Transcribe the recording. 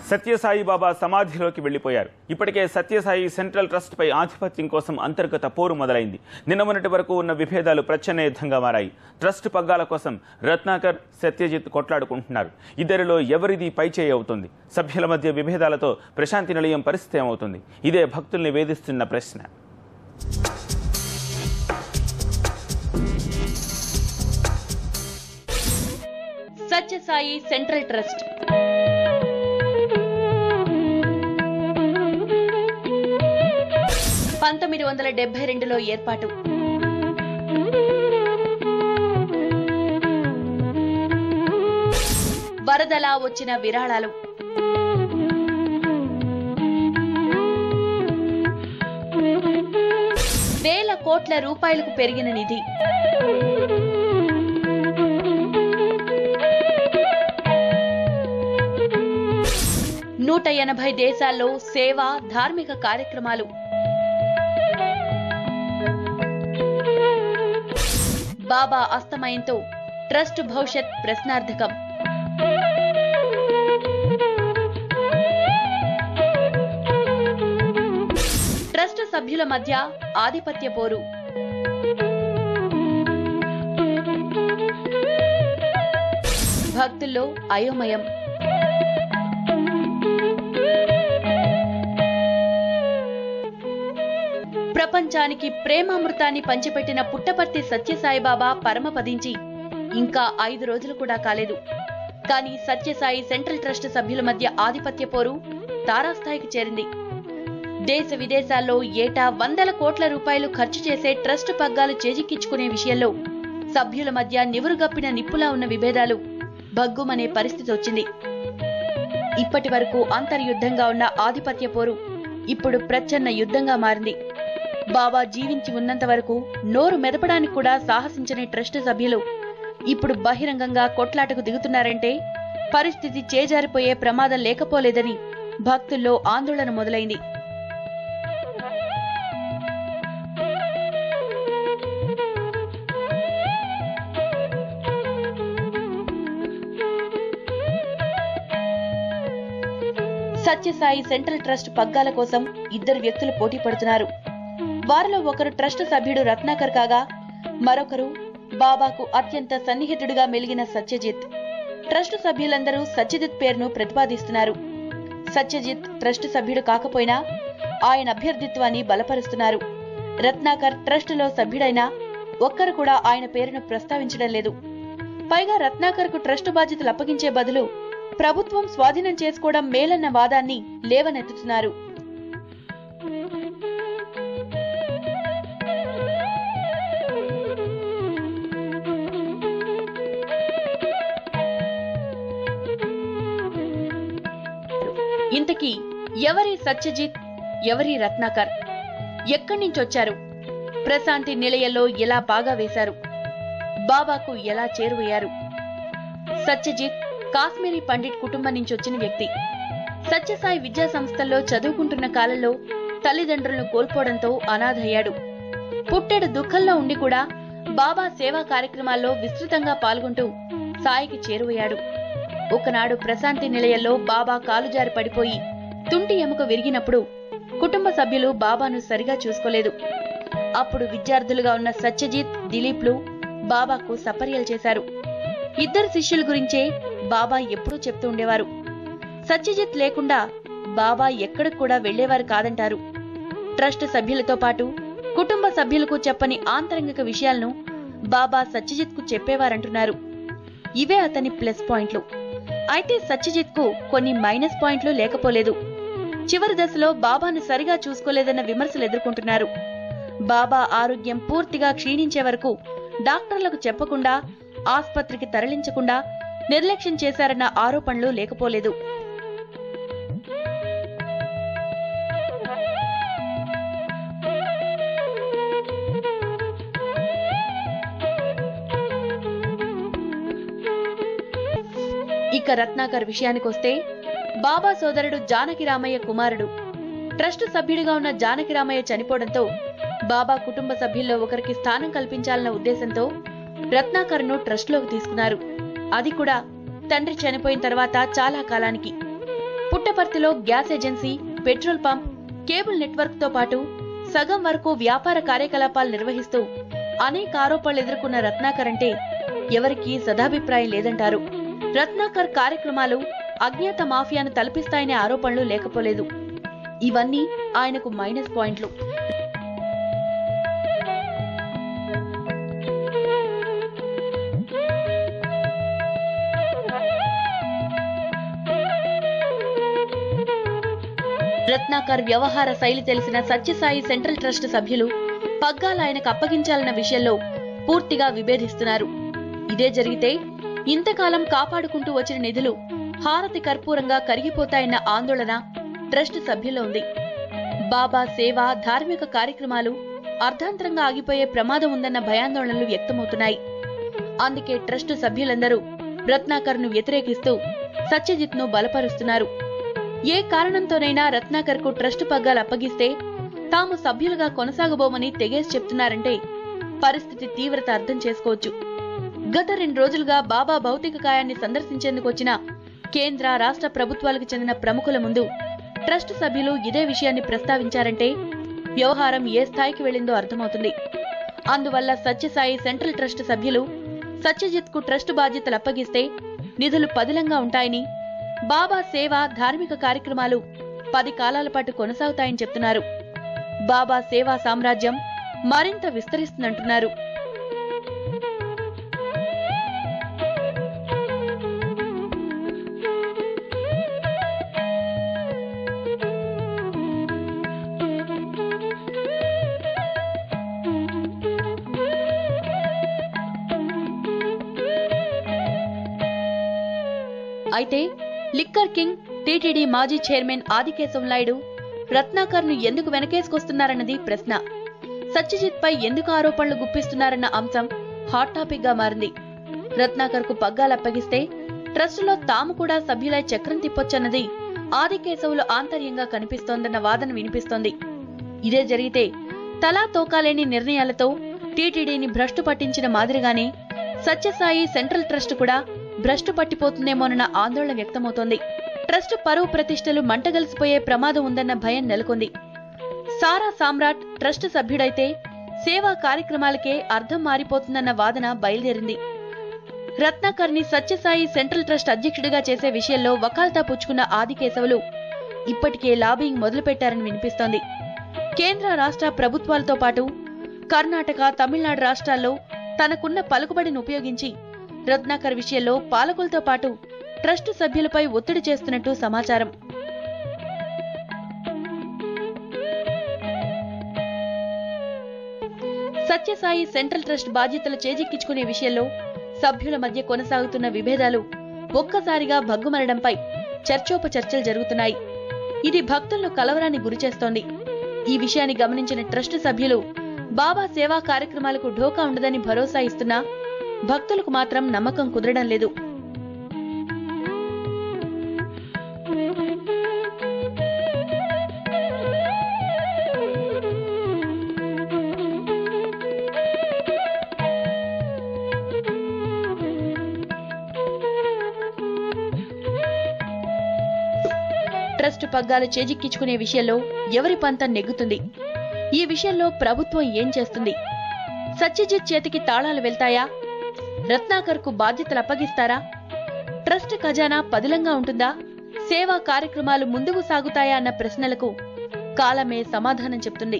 సత్యసాయి బాబా సమాధిలోకి వెళ్లిపోయారు. ఇప్పటికే Sathya Sai central trust పై ఆధిపత్యం కోసం అంతర్గత పోరు మొదలైంది. నిన్న మొన్నటి వరకు ఉన్న విభేదాలు ప్రచ్ఛన్నయుద్ధంగా మారాయి. ట్రస్ట్ పగ్గాల కోసం రత్నాకర్, సత్యజిత్ కొట్లాడుకుంటున్నారు. ఇద్దరిలో ఎవరిది పైచేయి అవుతుంది? సభ్యుల మధ్య విభేదాలతో ప్రశాంతి నిలయం పరిస్థితి ఏమవుతుంది? ఇదే భక్తుల్ని వేధిస్తున్న ప్రశ్న. సత్యసాయి సెంట్రల్ ట్రస్ట్ 1972లో ఏర్పాటు. వరదలా వచ్చిన విరాళాలు, వేల కోట్ల రూపాయలకు పెరిగిన నిధి, నూట 80 దేశాల్లో సేవ, ధార్మిక కార్యక్రమాలు. బాబా అస్తమయంతో ట్రస్ట్ భవిష్యత్ ప్రశ్నార్థకం. ట్రస్ట్ సభ్యుల మధ్య ఆధిపత్య పోరు. భక్తుల్లో అయోమయం. ప్రపంచానికి ప్రేమామృతాన్ని పంచిపెట్టిన పుట్టపర్తి సత్యసాయిబాబా పరమపదించి ఇంకా 5 రోజులు కూడా కాలేదు. కానీ సత్యసాయి సెంట్రల్ ట్రస్ట్ సభ్యుల మధ్య ఆధిపత్య పోరు తారాస్థాయికి చేరింది. దేశ విదేశాల్లో ఏటా 100 కోట్ల రూపాయలు ఖర్చు చేసే ట్రస్ట్ పగ్గాలు చేజిక్కించుకునే విషయంలో సభ్యుల మధ్య నివురుగప్పిన నిప్పులా ఉన్న విభేదాలు భగ్గుమనే పరిస్థితి వచ్చింది. ఇప్పటి వరకు అంతర్యుద్ధంగా ఉన్న ఆధిపత్య పోరు ఇప్పుడు ప్రచ్ఛన్న యుద్ధంగా మారింది. బాబా జీవించి ఉన్నంత వరకు నోరు మెదపడానికి కూడా సాహసించని ట్రస్ట్ సభ్యులు ఇప్పుడు బహిరంగంగా కొట్లాటకు దిగుతున్నారంటే పరిస్థితి చేజారిపోయే ప్రమాదం లేకపోలేదని భక్తుల్లో ఆందోళన మొదలైంది. సత్యసాయి సెంట్రల్ ట్రస్ట్ పగ్గాల కోసం 2 వ్యక్తులు పోటీ పడుతున్నారు. వారిలో ఒకరు ట్రస్ట్ సభ్యుడు రత్నాకర్ కాగా మరొకరు బాబాకు అత్యంత సన్నిహితుడిగా మెలిగిన సత్యజిత్. ట్రస్ట్ సభ్యులందరూ సత్యజిత్ పేరును ప్రతిపాదిస్తున్నారు. సత్యజిత్ ట్రస్ట్ సభ్యుడు కాకపోయినా ఆయన అభ్యర్థిత్వాన్ని బలపరుస్తున్నారు. రత్నాకర్ ట్రస్టులో సభ్యుడైనా ఒక్కరు కూడా ఆయన పేరును ప్రస్తావించడం లేదు. పైగా రత్నాకర్ కు ట్రస్ట్ బాధ్యతలు అప్పగించే బదులు ప్రభుత్వం స్వాధీనం చేసుకోవడం మేలన్న వాదాన్ని లేవనెత్తుతున్నారు. ఇంతకీ ఎవరి సత్యజిత్, ఎవరి రత్నాకర్? ఎక్కడి నుంచొచ్చారు? ప్రశాంతి నిలయంలో ఎలా బాగా వేశారు? బాబాకు ఎలా చేరువయ్యారు? సత్యజిత్ కాశ్మీరీ పండిట్ కుటుంబం నుంచి వచ్చిన వ్యక్తి. సత్యసాయి విద్యా సంస్థల్లో చదువుకుంటున్న కాలంలో తల్లిదండ్రులను కోల్పోవడంతో అనాథయ్యాడు. పుట్టెడు దుఃఖంలో ఉండి కూడా బాబా సేవా కార్యక్రమాల్లో విస్తృతంగా పాల్గొంటూ సాయికి చేరువయ్యాడు. ఒకనాడు ప్రశాంతి నిలయంలో బాబా కాలుజారి పడిపోయి తుంటి ఎముక విరిగినప్పుడు కుటుంబ సభ్యులు బాబాను సరిగా చూసుకోలేదు. అప్పుడు విద్యార్థులుగా ఉన్న సత్యజిత్, దిలీప్లు బాబాకు సపర్యలు చేశారు. 2 శిష్యుల గురించే బాబా ఎప్పుడూ చెప్తూ ఉండేవారు. సత్యజిత్ లేకుండా బాబా ఎక్కడికి కూడా వెళ్లేవారు కాదంటారు. ట్రస్ట్ సభ్యులతో పాటు కుటుంబ సభ్యులకు చెప్పని ఆంతరంగిక విషయాలను బాబా సత్యజిత్ కు చెప్పేవారంటున్నారు. ఇవే అతని ప్లస్ పాయింట్లు. అయితే సత్యజిత్ కు కొన్ని మైనస్ పాయింట్లు లేకపోలేదు. చివరి దశలో బాబాను సరిగా చూసుకోలేదన్న విమర్శలు ఎదుర్కొంటున్నారు. బాబా ఆరోగ్యం పూర్తిగా క్షీణించే వరకు డాక్టర్లకు చెప్పకుండా, ఆస్పత్రికి తరలించకుండా నిర్లక్ష్యం చేశారన్న ఆరోపణలు లేకపోలేదు. ఇక రత్నాకర్ విషయానికొస్తే బాబా సోదరుడు జానకిరామయ్య కుమారుడు. ట్రస్ట్ సభ్యుడిగా ఉన్న జానకిరామయ్య చనిపోవడంతో బాబా కుటుంబ సభ్యుల్లో ఒకరికి స్థానం కల్పించాలన్న ఉద్దేశంతో రత్నాకర్ను ట్రస్ట్లోకి తీసుకున్నారు. అది కూడా తండ్రి చనిపోయిన తర్వాత చాలా కాలానికి. పుట్టపర్తిలో gas agency, petrol pump, cable network తో పాటు సగం వరకు వ్యాపార కార్యకలాపాలు నిర్వహిస్తూ అనేక ఆరోపణలు ఎదుర్కొన్న రత్నాకర్ అంటే ఎవరికీ సదాభిప్రాయం లేదంటారు. రత్నాకర్ కార్యక్రమాలు అజ్ఞాత మాఫియాను తలపిస్తాయనే ఆరోపణలు లేకపోలేదు. ఇవన్నీ ఆయనకు మైనస్ పాయింట్లు. రత్నాకర్ వ్యవహార శైలి తెలిసిన సత్యసాయి సెంట్రల్ ట్రస్ట్ సభ్యులు పగ్గాలు ఆయనకు అప్పగించాలన్న విషయంలో పూర్తిగా విభేదిస్తున్నారు. ఇదే జరిగితే ఇంతకాలం కాపాడుకుంటూ వచ్చిన నిధులు హారతి కర్పూరంగా కరిగిపోతాయన్న ఆందోళన ట్రస్ట్ సభ్యుల్లో ఉంది. బాబా సేవ, ధార్మిక కార్యక్రమాలు అర్ధాంతరంగా ఆగిపోయే ప్రమాదం ఉందన్న భయాందోళనలు వ్యక్తమవుతున్నాయి. అందుకే ట్రస్ట్ సభ్యులందరూ రత్నాకర్ ను వ్యతిరేకిస్తూ సత్యజిత్ ను బలపరుస్తున్నారు. ఏ కారణంతోనైనా రత్నాకర్ కు ట్రస్ట్ పగ్గాలు అప్పగిస్తే తాము సభ్యులుగా కొనసాగబోమని తెగేసి చెప్తున్నారంటే పరిస్థితి తీవ్రత అర్థం చేసుకోవచ్చు. గత 2 రోజులుగా బాబా భౌతిక కాయాన్ని సందర్శించేందుకు వచ్చిన కేంద్ర, రాష్ట్ర ప్రభుత్వాలకు చెందిన ప్రముఖుల ముందు ట్రస్ట్ సభ్యులు ఇదే విషయాన్ని ప్రస్తావించారంటే వ్యవహారం ఏ స్థాయికి వెళ్లిందో అర్థమవుతుంది. అందువల్ల సత్యసాయి సెంట్రల్ ట్రస్ట్ సభ్యులు సత్యజిత్ కు ట్రస్ట్ బాధ్యతలు అప్పగిస్తే నిధులు పదిలంగా ఉంటాయని, బాబా సేవ, ధార్మిక కార్యక్రమాలు 10 కాలాల పాటు కొనసాగుతాయని చెప్తున్నారు. బాబా సేవా సామ్రాజ్యం మరింత విస్తరిస్తుందంటున్నారు. అయితే లిక్కర్ కింగ్, టీటీడీ మాజీ చైర్మన్ ఆదికేశవ నాయుడు రత్నాకర్ ను ఎందుకు వెనకేసుకొస్తున్నారన్నది ప్రశ్న. సత్యజిత్ పై ఎందుకు ఆరోపణలు గుప్పిస్తున్నారన్న అంశం హాట్ టాపిక్ గా మారింది. రత్నాకర్ కు పగ్గాలు అప్పగిస్తే ట్రస్టులో తాము కూడా సభ్యులై చక్రం తిప్పొచ్చన్నది ఆదికేశవులు ఆంతర్యంగా కనిపిస్తోందన్న వాదన వినిపిస్తోంది. ఇదే జరిగితే తలా తోకాలేని నిర్ణయాలతో టీటీడీని భ్రష్టు పట్టించిన మాదిరిగానే సత్యసాయి సెంట్రల్ ట్రస్ట్ కూడా భ్రష్టు పట్టిపోతుందేమోనన్న ఆందోళన వ్యక్తమవుతోంది. ట్రస్ట్ పరువు ప్రతిష్టలు మంటగలిసిపోయే ప్రమాదం ఉందన్న భయం నెలకొంది. సారా సామ్రాట్ ట్రస్ట్ సభ్యుడైతే సేవా కార్యక్రమాలకే అర్థం మారిపోతుందన్న వాదన బయలుదేరింది. రత్నాకర్ ని సత్యసాయి సెంట్రల్ ట్రస్ట్ అధ్యక్షుడిగా చేసే విషయంలో వకాల్తా పుచ్చుకున్న ఆదికేశవులు ఇప్పటికే లాబింగ్ మొదలుపెట్టారని వినిపిస్తోంది. కేంద్ర, రాష్ట్ర ప్రభుత్వాలతో పాటు కర్ణాటక, తమిళనాడు రాష్ట్రాల్లో తనకున్న పలుకుబడిని ఉపయోగించి రత్నాకర్ విషయంలో పాలకులతో పాటు ట్రస్ట్ సభ్యులపై ఒత్తిడి చేస్తున్నట్టు సమాచారం. సత్యసాయి సెంట్రల్ ట్రస్ట్ బాధ్యతలు చేజిక్కించుకునే విషయంలో సభ్యుల మధ్య కొనసాగుతున్న విభేదాలు ఒక్కసారిగా భగ్గుమనడంపై చర్చోపచర్చలు జరుగుతున్నాయి. ఇది భక్తులను కలవరానికి గురిచేస్తోంది. ఈ విషయాన్ని గమనించిన ట్రస్ట్ సభ్యులు బాబా సేవా కార్యక్రమాలకు ఢోకా ఉండదని భరోసా ఇస్తున్నా భక్తులకు మాత్రం నమ్మకం కుదరడం లేదు. ట్రస్ట్ పగ్గాలు చేజిక్కించుకునే విషయంలో ఎవరి పంతం నెగ్గుతుంది? ఈ విషయంలో ప్రభుత్వం ఏం చేస్తుంది? సత్యజిత్ చేతికి తాళాలు వెళ్తాయా? రత్నాకర్ కు బాధ్యతలు అప్పగిస్తారా? ట్రస్ట్ ఖజానా పదిలంగా ఉంటుందా? సేవా కార్యక్రమాలు ముందుకు సాగుతాయా అన్న ప్రశ్నలకు కాలమే సమాధానం చెప్తుంది.